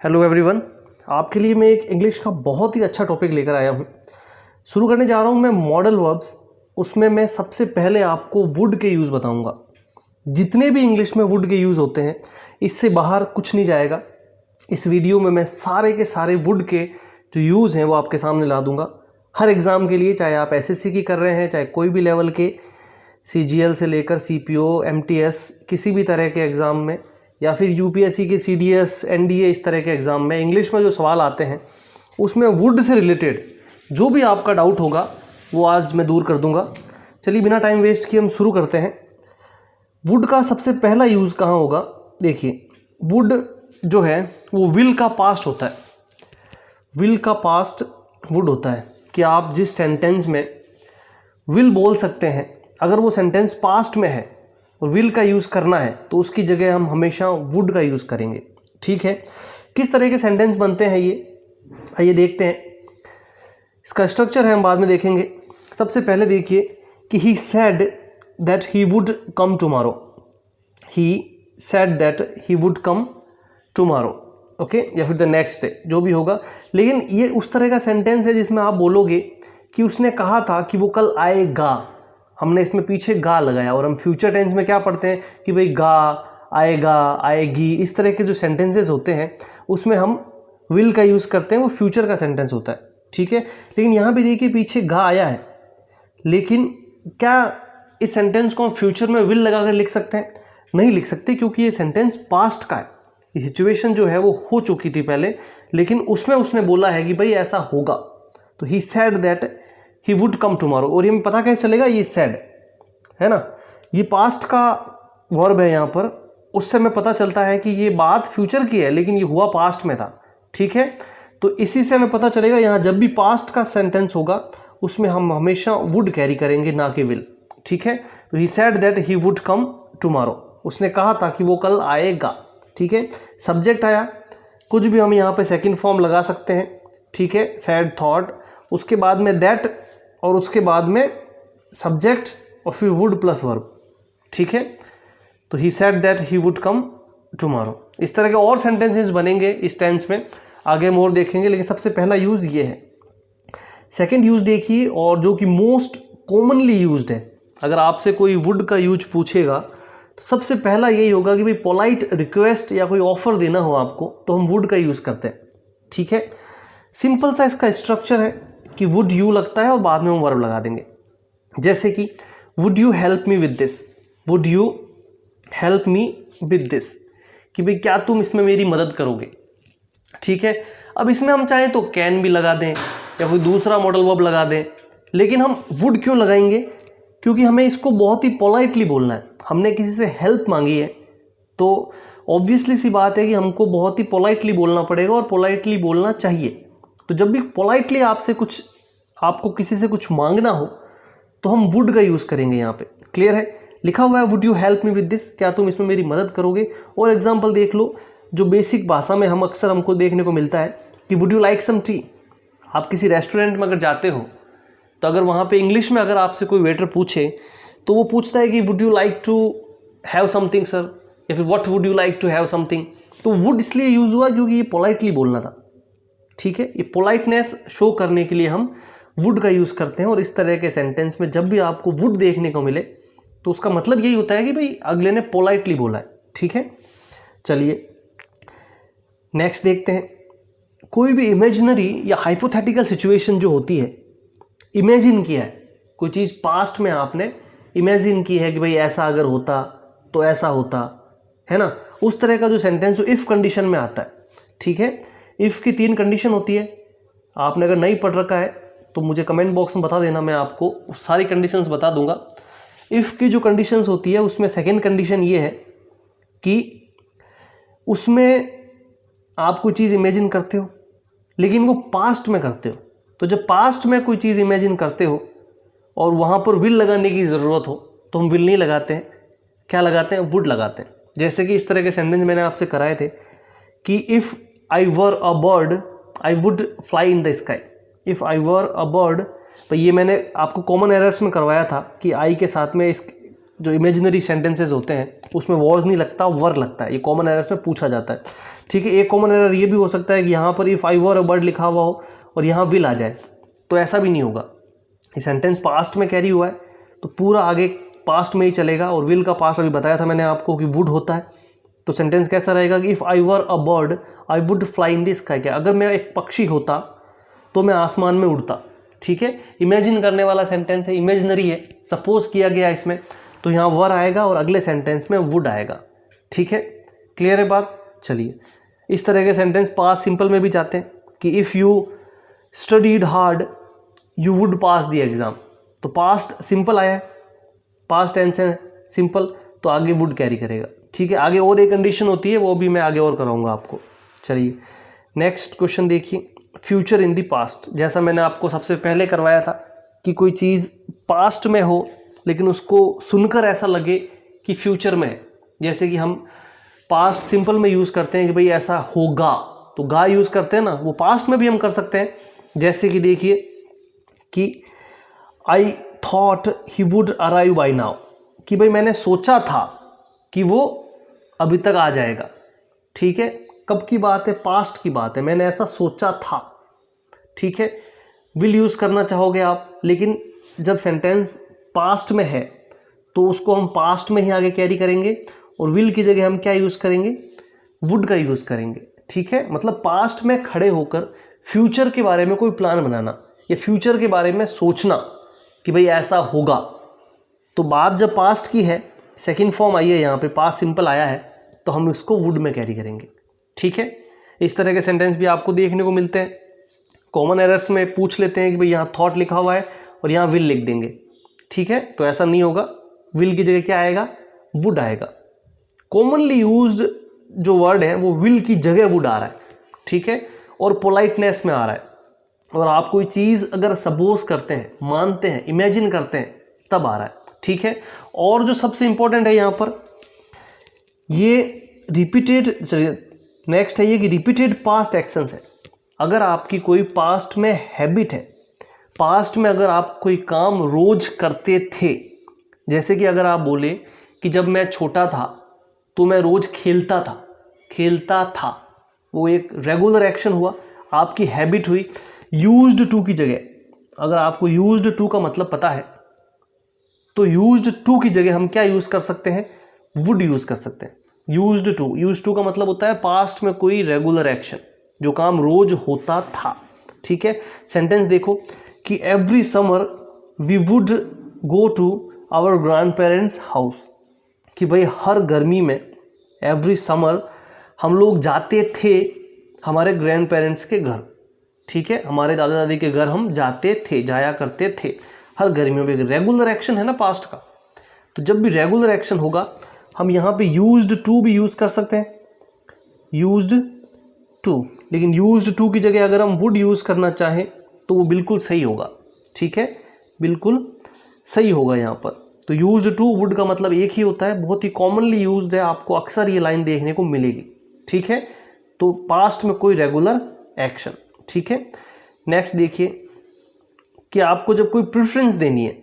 Hello everyone, आपके लिए मैं एक इंग्लिश का बहुत ही अच्छा टॉपिक लेकर आया हूँ। शुरू करने जा रहा हूँ मैं मॉडल वर्ब्स। उसमें मैं सबसे पहले आपको वुड के यूज़ बताऊँगा। जितने भी इंग्लिश में वुड के यूज़ होते हैं, इससे बाहर कुछ नहीं जाएगा। इस वीडियो में मैं सारे के सारे वुड के जो यूज़ हैं वो आपके सामने ला दूँगा। हर एग्ज़ाम के लिए, चाहे आप एसएससी की कर रहे हैं, चाहे कोई भी लेवल के, सीजीएल से लेकर सीपीओ, एमटीएस, किसी भी तरह के एग्ज़ाम में, या फिर यूपीएससी के सीडीएस, एनडीए, इस तरह के एग्ज़ाम में इंग्लिश में जो सवाल आते हैं उसमें वुड से रिलेटेड जो भी आपका डाउट होगा वो आज मैं दूर कर दूंगा। चलिए बिना टाइम वेस्ट किए हम शुरू करते हैं। वुड का सबसे पहला यूज़ कहाँ होगा? देखिए, वुड जो है वो विल का पास्ट होता है। विल का पास्ट वुड होता है कि आप जिस सेंटेंस में विल बोल सकते हैं, अगर वो सेंटेंस पास्ट में है और विल का यूज़ करना है तो उसकी जगह हम हमेशा वुड का यूज़ करेंगे। ठीक है, किस तरह के सेंटेंस बनते हैं ये आइए देखते हैं। इसका स्ट्रक्चर है हम बाद में देखेंगे। सबसे पहले देखिए कि he said that he would come tomorrow. He said that he would come tomorrow, okay, या फिर द नेक्स्ट डे, जो भी होगा। लेकिन ये उस तरह का सेंटेंस है जिसमें आप बोलोगे कि उसने कहा था कि वो कल आएगा। हमने इसमें पीछे गा लगाया, और हम फ्यूचर टेंस में क्या पढ़ते हैं कि भाई गा, आएगा, आएगी, इस तरह के जो सेंटेंसेस होते हैं उसमें हम विल का यूज़ करते हैं, वो फ्यूचर का सेंटेंस होता है। ठीक है, लेकिन यहाँ पे देखिए पीछे गा आया है, लेकिन क्या इस सेंटेंस को हम फ्यूचर में विल लगाकर लिख सकते हैं? नहीं लिख सकते, क्योंकि ये सेंटेंस पास्ट का है। ये सिचुएशन जो है वो हो चुकी थी पहले, लेकिन उसमें उसने बोला है कि भाई ऐसा होगा। तो he said that he would come tomorrow, और ये हमें पता कैसे चलेगा? ये सेड है ना, ये पास्ट का वर्ब है यहाँ पर। उससे हमें पता चलता है कि ये बात फ्यूचर की है, लेकिन ये हुआ पास्ट में था। ठीक है, तो इसी से हमें पता चलेगा यहाँ जब भी पास्ट का सेंटेंस होगा उसमें हम हमेशा वुड कैरी करेंगे, ना कि विल। ठीक है, तो he said that he would come tomorrow, उसने कहा था कि वो कल आएगा। ठीक है, सब्जेक्ट आया, कुछ भी हम यहाँ पे सेकंड फॉर्म लगा सकते हैं। ठीक है, सैड थॉट, उसके बाद में दैट, और उसके बाद में सब्जेक्ट, और फिर वुड प्लस वर्ब। ठीक है, तो he said that he would come tomorrow. इस तरह के और सेंटेंसेस बनेंगे इस टेंस में, आगे हम और देखेंगे, लेकिन सबसे पहला यूज़ ये है। सेकंड यूज़ देखिए, और जो कि मोस्ट कॉमनली यूज्ड है। अगर आपसे कोई वुड का यूज पूछेगा तो सबसे पहला यही होगा कि भाई पोलाइट रिक्वेस्ट या कोई ऑफर देना हो आपको, तो हम वुड का यूज़ करते हैं। ठीक है, सिंपल सा इसका स्ट्रक्चर है कि वुड यू लगता है और बाद में हम वर्ब लगा देंगे। जैसे कि would you help me with this, would you help me with this, कि भाई क्या तुम इसमें मेरी मदद करोगे। ठीक है, अब इसमें हम चाहें तो कैन भी लगा दें या कोई दूसरा मॉडल वर्ब लगा दें, लेकिन हम वुड क्यों लगाएंगे? क्योंकि हमें इसको बहुत ही पोलाइटली बोलना है। हमने किसी से हेल्प मांगी है तो ऑब्वियसली सी बात है कि हमको बहुत ही पोलाइटली बोलना पड़ेगा, और पोलाइटली बोलना चाहिए। तो जब भी पोलाइटली आपको किसी से कुछ मांगना हो तो हम वुड का यूज़ करेंगे यहाँ पे। क्लियर है? लिखा हुआ है would you help me with this, क्या तुम इसमें मेरी मदद करोगे। और एग्जांपल देख लो, जो बेसिक भाषा में हमको देखने को मिलता है कि would you like some tea. आप किसी रेस्टोरेंट में अगर जाते हो तो अगर वहाँ पे इंग्लिश में अगर आपसे कोई वेटर पूछे तो वो पूछता है कि would you like to have something sir, या फिर what would you like to have something. तो वुड इसलिए यूज़ हुआ क्योंकि ये पोलाइटली बोलना था। ठीक है, ये पोलाइटनेस शो करने के लिए हम वुड का यूज़ करते हैं। और इस तरह के सेंटेंस में जब भी आपको वुड देखने को मिले तो उसका मतलब यही होता है कि भाई अगले ने पोलाइटली बोला है। ठीक है, चलिए नेक्स्ट देखते हैं। कोई भी इमेजिनरी या हाइपोथेटिकल सिचुएशन जो होती है, इमेजिन किया है कोई चीज़, पास्ट में आपने इमेजिन की है कि भाई ऐसा अगर होता तो ऐसा होता, है ना, उस तरह का जो सेंटेंस जो इफ़ कंडीशन में आता है। ठीक है, इफ़ की 3 कंडीशन होती है। आपने अगर नहीं पढ़ रखा है तो मुझे कमेंट बॉक्स में बता देना, मैं आपको सारी कंडीशंस बता दूंगा। इफ़ की जो कंडीशंस होती है उसमें सेकेंड कंडीशन ये है कि उसमें आप कोई चीज़ इमेजिन करते हो लेकिन वो पास्ट में करते हो। तो जब पास्ट में कोई चीज़ इमेजिन करते हो और वहाँ पर विल लगाने की ज़रूरत हो तो हम विल नहीं लगाते हैं, क्या लगाते हैं? वुड लगाते हैं। जैसे कि इस तरह के सेंटेंस मैंने आपसे कराए थे कि if I were a bird I would fly in the sky. If I were a bird, तो ये मैंने आपको कॉमन एरर्स में करवाया था कि आई के साथ में इस जो इमेजिनरी सेंटेंसेस होते हैं उसमें वॉज नहीं लगता, वर लगता है। ये कॉमन एरर्स में पूछा जाता है, ठीक है। एक कॉमन एरर ये भी हो सकता है कि यहाँ पर if I were a bird लिखा हुआ हो और यहाँ विल आ जाए, तो ऐसा भी नहीं होगा। ये सेंटेंस पास्ट में कैरी हुआ है तो पूरा आगे पास्ट में ही चलेगा, और विल का पास्ट अभी बताया था मैंने आपको कि वुड होता है। तो सेंटेंस कैसा रहेगा कि if I were a bird I would fly in the sky. क्या अगर मैं एक पक्षी होता तो मैं आसमान में उड़ता, ठीक है। इमेजिन करने वाला सेंटेंस है, इमेजिनरी है, सपोज किया गया इसमें, तो यहाँ वर आएगा और अगले सेंटेंस में वुड आएगा, ठीक है। क्लियर है बात? चलिए, इस तरह के सेंटेंस पास्ट सिंपल में भी जाते हैं कि if you studied hard you would pass the exam. तो पास्ट सिंपल आया है, पास्ट टेंस है सिंपल, तो आगे वुड कैरी करेगा, ठीक है। आगे और एक कंडीशन होती है, वो भी मैं आगे और कराऊंगा आपको। चलिए नेक्स्ट क्वेश्चन देखिए, फ्यूचर इन द पास्ट। जैसा मैंने आपको सबसे पहले करवाया था कि कोई चीज़ पास्ट में हो लेकिन उसको सुनकर ऐसा लगे कि फ्यूचर में है। जैसे कि हम पास्ट सिंपल में यूज़ करते हैं कि भाई ऐसा होगा, तो गा यूज़ करते हैं ना, वो पास्ट में भी हम कर सकते हैं। जैसे कि देखिए कि I thought he would arrive by now, कि भाई मैंने सोचा था कि वो अभी तक आ जाएगा, ठीक है। कब की बात है? पास्ट की बात है, मैंने ऐसा सोचा था, ठीक है। विल यूज़ करना चाहोगे आप, लेकिन जब सेंटेंस पास्ट में है तो उसको हम पास्ट में ही आगे कैरी करेंगे, और विल की जगह हम क्या यूज़ करेंगे? वुड का यूज़ करेंगे, ठीक है। मतलब पास्ट में खड़े होकर फ्यूचर के बारे में कोई प्लान बनाना या फ्यूचर के बारे में सोचना कि भाई ऐसा होगा। तो बात जब पास्ट की है, सेकंड फॉर्म आई है यहाँ पे, पास्ट सिंपल आया है, तो हम इसको वुड में कैरी करेंगे, ठीक है। इस तरह के सेंटेंस भी आपको देखने को मिलते हैं। कॉमन एरर्स में पूछ लेते हैं कि भाई यहाँ थॉट लिखा हुआ है और यहाँ विल लिख देंगे, ठीक है। तो ऐसा नहीं होगा, विल की जगह क्या आएगा? वुड आएगा। कॉमनली यूज्ड जो वर्ड है वो विल की जगह वुड आ रहा है, ठीक है, और पोलाइटनेस में आ रहा है। और आप कोई चीज़ अगर सपोज करते हैं, मानते हैं, इमेजिन करते हैं, तब आ रहा है, ठीक है। और जो सबसे इंपॉर्टेंट है यहाँ पर, ये रिपीटेड, नेक्स्ट है ये कि रिपीटेड पास्ट एक्शंस है। अगर आपकी कोई पास्ट में हैबिट है, पास्ट में अगर आप कोई काम रोज करते थे, जैसे कि अगर आप बोले कि जब मैं छोटा था तो मैं रोज खेलता था, वो एक रेगुलर एक्शन हुआ, आपकी हैबिट हुई। यूज्ड टू की जगह, अगर आपको यूज्ड टू का मतलब पता है तो यूज्ड टू की जगह हम क्या यूज कर सकते हैं? वुड यूज कर सकते हैं। यूज्ड टू का मतलब होता है पास्ट में कोई रेगुलर एक्शन, जो काम रोज होता था, ठीक है। सेंटेंस देखो कि every summer we would go to our grandparents house, कि भाई हर गर्मी में, एवरी समर हम लोग जाते थे हमारे ग्रैंड पेरेंट्स के घर, ठीक है। हमारे दादा दादी के घर हम जाते थे, जाया करते थे हर गर्मियों में। रेगुलर एक्शन है ना पास्ट का, तो जब भी रेगुलर एक्शन होगा हम यहाँ पे यूज्ड टू भी यूज़ कर सकते हैं, यूज्ड टू। लेकिन यूज्ड टू की जगह अगर हम वुड यूज़ करना चाहें तो वो बिल्कुल सही होगा, ठीक है, बिल्कुल सही होगा यहाँ पर। तो यूज्ड टू वुड का मतलब एक ही होता है, बहुत ही कॉमनली यूज्ड है, आपको अक्सर ये लाइन देखने को मिलेगी, ठीक है। तो पास्ट में कोई रेगुलर एक्शन, ठीक है। नेक्स्ट देखिए कि आपको जब कोई प्रेफरेंस देनी है,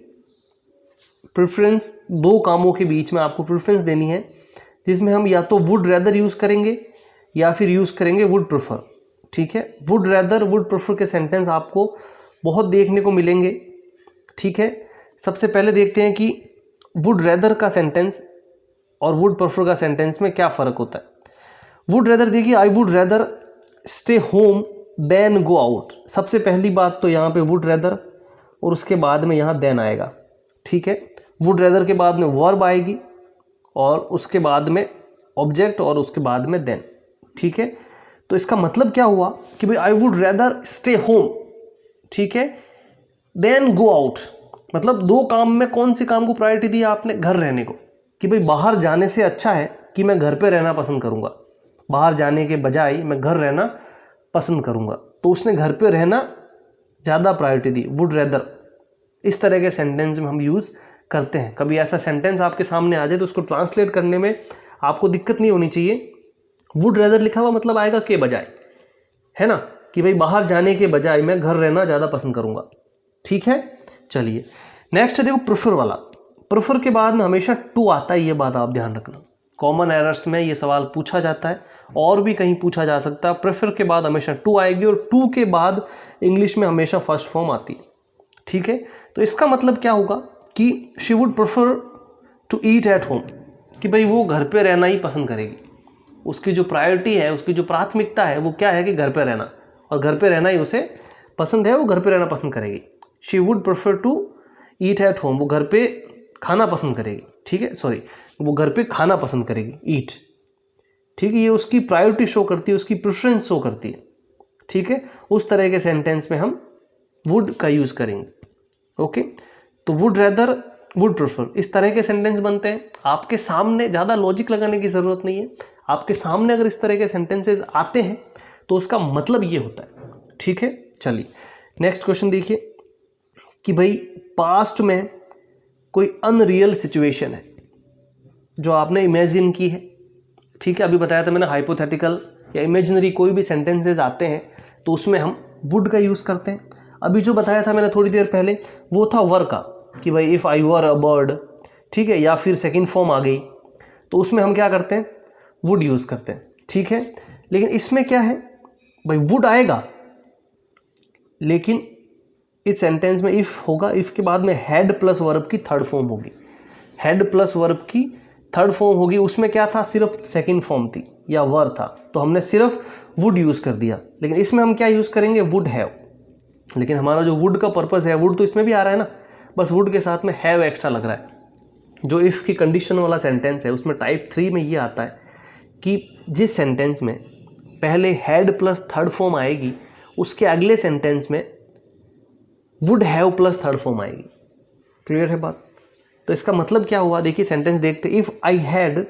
प्रेफरेंस दो कामों के बीच में आपको प्रेफरेंस देनी है, जिसमें हम या तो वुड रेदर यूज़ करेंगे या फिर यूज़ करेंगे वुड प्रेफर, ठीक है। वुड रेदर, वुड प्रेफर के सेंटेंस आपको बहुत देखने को मिलेंगे, ठीक है। सबसे पहले देखते हैं कि वुड रेदर का सेंटेंस और वुड प्रेफर का सेंटेंस में क्या फ़र्क होता है। वुड रेदर देखिए, I would rather stay home than go out. सबसे पहली बात तो यहाँ पे वुड रेदर और उसके बाद में यहाँ देन आएगा, ठीक है। वुड रेदर के बाद में वर्ब आएगी और उसके बाद में ऑब्जेक्ट और उसके बाद में देन, ठीक है। तो इसका मतलब क्या हुआ कि भाई आई वुड रेदर स्टे होम, ठीक है, देन गो आउट। मतलब दो काम में कौन से काम को प्रायोरिटी दी आपने? घर रहने को, कि भाई बाहर जाने से अच्छा है कि मैं घर पे रहना पसंद करूँगा, बाहर जाने के बजाय मैं घर रहना पसंद करूँगा। तो उसने घर पे रहना ज़्यादा प्रायोरिटी दी, वुड रेदर। इस तरह के सेंटेंस में हम यूज़ करते हैं। कभी ऐसा सेंटेंस आपके सामने आ जाए तो उसको ट्रांसलेट करने में आपको दिक्कत नहीं होनी चाहिए। वुड रेदर लिखा हुआ मतलब आएगा के बजाय, है ना, कि भाई बाहर जाने के बजाय मैं घर रहना ज़्यादा पसंद करूँगा, ठीक है। चलिए नेक्स्ट है देखो प्रेफर वाला। प्रेफर के बाद में हमेशा टू आता है, ये बात आप ध्यान रखना। कॉमन एरर्स में ये सवाल पूछा जाता है और भी कहीं पूछा जा सकता है। प्रेफर के बाद हमेशा टू आएगी और टू के बाद इंग्लिश में हमेशा फर्स्ट फॉर्म आती है, ठीक है। तो इसका मतलब क्या होगा कि she would prefer to eat at home, कि भाई वो घर पे रहना ही पसंद करेगी। उसकी जो प्रायोरिटी है, उसकी जो प्राथमिकता है वो क्या है कि घर पे रहना, और घर पे रहना ही उसे पसंद है, वो घर पे रहना पसंद करेगी। She would prefer to eat at home, वो घर पे खाना पसंद करेगी, ठीक है, सॉरी, वो घर पे खाना पसंद करेगी, ईट, ठीक है। ये उसकी प्रायोरिटी शो करती है, उसकी प्रेफरेंस शो करती है, ठीक है। उस तरह के सेंटेंस में हम वुड का यूज़ करेंगे, ओके। तो वुड रेदर, वुड प्रेफर, इस तरह के सेंटेंस बनते हैं। आपके सामने ज़्यादा लॉजिक लगाने की ज़रूरत नहीं है, आपके सामने अगर इस तरह के सेंटेंसेस आते हैं तो उसका मतलब ये होता है, ठीक है। चलिए नेक्स्ट क्वेश्चन देखिए कि भाई पास्ट में कोई अनरियल सिचुएशन है जो आपने इमेजिन की है, ठीक है। अभी बताया था मैंने, हाइपोथेटिकल या इमेजिनरी कोई भी सेंटेंसेस आते हैं तो उसमें हम वुड का यूज़ करते हैं। अभी जो बताया था मैंने थोड़ी देर पहले वो था वर का, कि भाई if I were a bird, ठीक है, या फिर सेकंड फॉर्म आ गई तो उसमें हम क्या करते हैं, वुड यूज़ करते हैं, ठीक है। लेकिन इसमें क्या है भाई, वुड आएगा लेकिन इस सेंटेंस में इफ़ होगा, इफ़ के बाद में हैड प्लस वर्ब की थर्ड फॉर्म होगी, हैड प्लस वर्ब की थर्ड फॉर्म होगी। उसमें क्या था, सिर्फ सेकंड फॉर्म थी या वर था, तो हमने सिर्फ वुड यूज़ कर दिया। लेकिन इसमें हम क्या यूज़ करेंगे, वुड हैव। लेकिन हमारा जो वुड का पर्पस है, वुड तो इसमें भी आ रहा है ना, बस वुड के साथ में हैव एक्स्ट्रा लग रहा है। जो इफ़ की कंडीशन वाला सेंटेंस है उसमें टाइप 3 में ये आता है कि जिस सेंटेंस में पहले हैड प्लस थर्ड फॉर्म आएगी उसके अगले सेंटेंस में would have plus third form आएगी। क्लियर है बात? तो इसका मतलब क्या हुआ, देखिए सेंटेंस देखते, if I had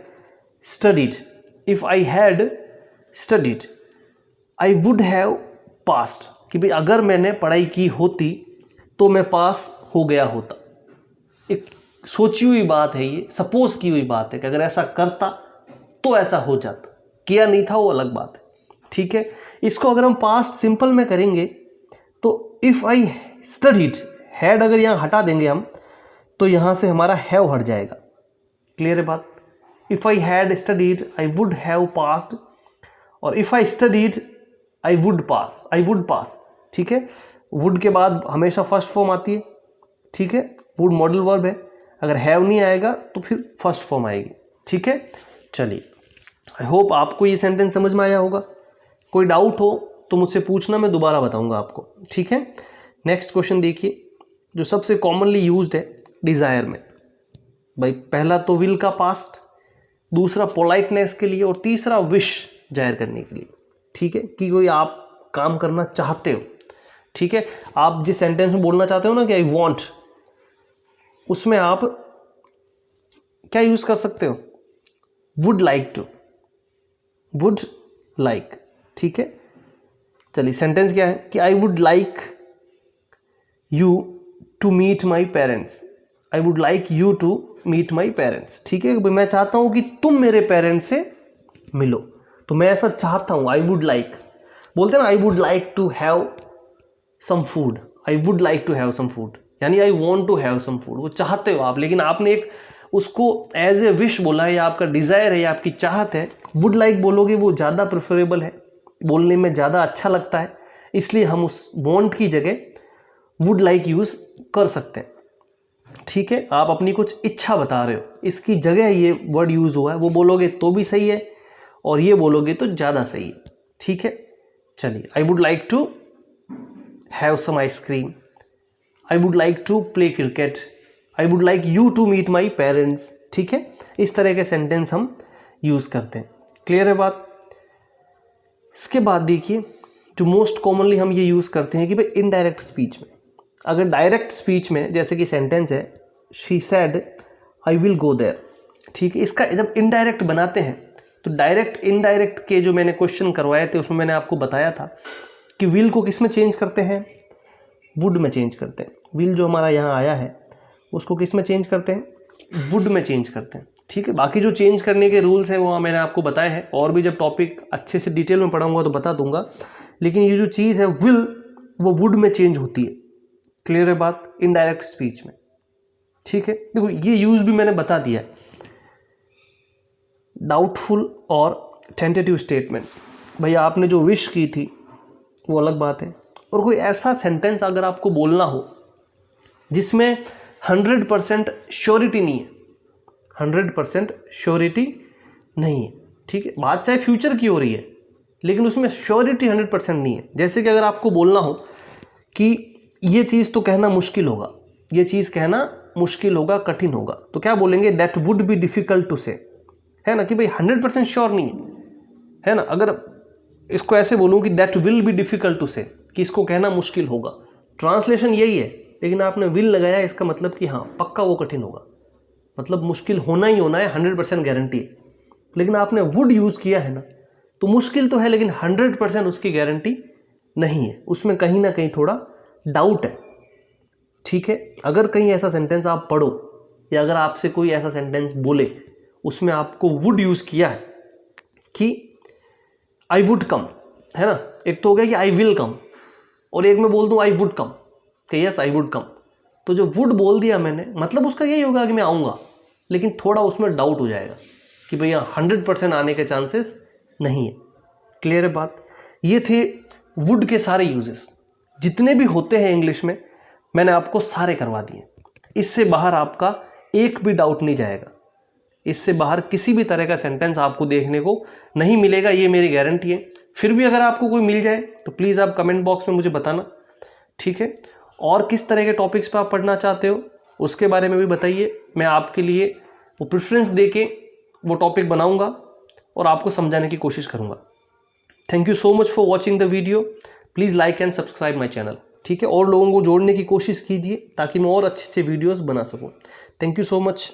studied, if I had studied I would have passed, कि भाई अगर मैंने पढ़ाई की होती तो मैं पास हो गया होता। एक सोची हुई बात है, ये सपोज की हुई बात है कि अगर ऐसा करता तो ऐसा हो जाता, किया नहीं था वो अलग बात है, ठीक है। इसको अगर हम पास्ट सिंपल में करेंगे तो इफ़ आई स्टडीड, हैड अगर यहाँ हटा देंगे हम तो यहाँ से हमारा हैव हट जाएगा। क्लियर है बात? If I had studied I would have passed, और if I studied I would pass, I would pass, ठीक है। वुड के बाद हमेशा फर्स्ट फॉर्म आती है, ठीक है, वुड मॉडल वर्ब है। अगर हैव नहीं आएगा तो फिर फर्स्ट फॉर्म आएगी, ठीक है। चलिए, आई होप आपको ये सेंटेंस समझ में आया होगा। कोई डाउट हो तो मुझसे पूछना, मैं दोबारा बताऊंगा आपको, ठीक है। नेक्स्ट क्वेश्चन देखिए, जो सबसे कॉमनली यूज्ड है डिज़ायर में। भाई पहला तो विल का पास्ट, दूसरा पोलाइटनेस के लिए, और तीसरा विश जाहिर करने के लिए, ठीक है, कि कोई आप काम करना चाहते हो, ठीक है। आप जिस सेंटेंस में बोलना चाहते हो ना कि आई वॉन्ट, उसमें आप क्या यूज़ कर सकते हो, would like to, would like, ठीक है। चलिए सेंटेंस क्या है कि I would like you to meet my parents, I would like you to meet my parents, ठीक है। मैं चाहता हूँ कि तुम मेरे पेरेंट्स से मिलो, तो मैं ऐसा चाहता हूँ, आई वुड लाइक, बोलते हैं ना I would like to have some food, I would like to have some food, यानी I want to have some food, वो चाहते हो आप, लेकिन आपने एक उसको एज ए विश बोला है, या आपका डिज़ायर है, या आपकी चाहत है। वुड लाइक बोलोगे वो ज़्यादा प्रेफरेबल है, बोलने में ज़्यादा अच्छा लगता है, इसलिए हम उस वॉन्ट की जगह वुड लाइक यूज़ कर सकते हैं, ठीक है। आप अपनी कुछ इच्छा बता रहे हो, इसकी जगह ये वर्ड यूज़ हुआ है, वो बोलोगे तो भी सही है और ये बोलोगे तो ज़्यादा सही है, ठीक है। चलिए, I would like to have some ice cream, I would like to play cricket, I would like you to meet my parents, ठीक है। इस तरह के सेंटेंस हम यूज़ करते हैं। क्लियर है बात? इसके बाद देखिए, जो मोस्ट कॉमनली हम ये यूज़ करते हैं कि भाई इनडायरेक्ट स्पीच में, अगर डायरेक्ट स्पीच में जैसे कि सेंटेंस है she said I will go there, ठीक है। इसका जब इनडायरेक्ट बनाते हैं तो डायरेक्ट इनडायरेक्ट के जो मैंने क्वेश्चन करवाए थे उसमें मैंने आपको बताया था कि विल को किस में चेंज करते हैं, वुड में चेंज करते हैं। विल जो हमारा यहाँ आया है उसको किस में चेंज करते हैं, वुड में चेंज करते हैं, ठीक है। बाकी जो चेंज करने के रूल्स हैं वो मैंने आपको बताए हैं, और भी जब टॉपिक अच्छे से डिटेल में पढ़ाऊंगा तो बता दूंगा, लेकिन ये जो चीज़ है विल वो वुड में चेंज होती है। क्लियर है बात? इनडायरेक्ट स्पीच में, ठीक है, देखो ये यूज़ भी मैंने बता दिया है। डाउटफुल और टेंटेटिव स्टेटमेंट्स, भैया आपने जो विश की थी वो अलग बात है, और कोई ऐसा सेंटेंस अगर आपको बोलना हो जिसमें 100% श्योरिटी नहीं है, 100% श्योरिटी नहीं है, ठीक है, बात चाहे फ्यूचर की हो रही है लेकिन उसमें श्योरिटी 100% नहीं है। जैसे कि अगर आपको बोलना हो कि ये चीज़ तो कहना मुश्किल होगा, ये चीज़ कहना मुश्किल होगा, कठिन होगा, तो क्या बोलेंगे, that would be difficult to say, है ना, कि भाई 100% श्योर नहीं है ना। अगर इसको ऐसे बोलूँ कि that will be difficult to say, कि इसको कहना मुश्किल होगा, ट्रांसलेशन यही है, लेकिन आपने विल लगाया, इसका मतलब कि हाँ पक्का वो कठिन होगा, मतलब मुश्किल होना ही होना है, 100% गारंटी है। लेकिन आपने वुड यूज़ किया है ना, तो मुश्किल तो है लेकिन 100% उसकी गारंटी नहीं है, उसमें कहीं ना कहीं थोड़ा डाउट है, ठीक है। अगर कहीं ऐसा सेंटेंस आप पढ़ो या अगर आपसे कोई ऐसा सेंटेंस बोले उसमें आपको वुड यूज़ किया है कि आई वुड कम, है ना, एक तो हो गया कि आई विल कम, और एक मैं बोल दूँ आई वुड कम, कि यस आई वुड कम, तो जो वुड बोल दिया मैंने, मतलब उसका यही होगा कि मैं आऊँगा, लेकिन थोड़ा उसमें डाउट हो जाएगा कि भैया 100% आने के चांसेस नहीं है। क्लियर है बात। ये थे वुड के सारे यूजेस, जितने भी होते हैं इंग्लिश में मैंने आपको सारे करवा दिए। इससे बाहर आपका एक भी डाउट नहीं जाएगा, इससे बाहर किसी भी तरह का सेंटेंस आपको देखने को नहीं मिलेगा, ये मेरी गारंटी है। फिर भी अगर आपको कोई मिल जाए तो प्लीज़ आप कमेंट बॉक्स में मुझे बताना, ठीक है। और किस तरह के टॉपिक्स पर आप पढ़ना चाहते हो उसके बारे में भी बताइए, मैं आपके लिए वो प्रेफरेंस दे के वो टॉपिक बनाऊंगा और आपको समझाने की कोशिश करूंगा। Thank you so much for watching the video. Please like and subscribe my channel, ठीक है। और लोगों को जोड़ने की कोशिश कीजिए ताकि मैं और अच्छे अच्छे वीडियोस बना सकूं। Thank you so much.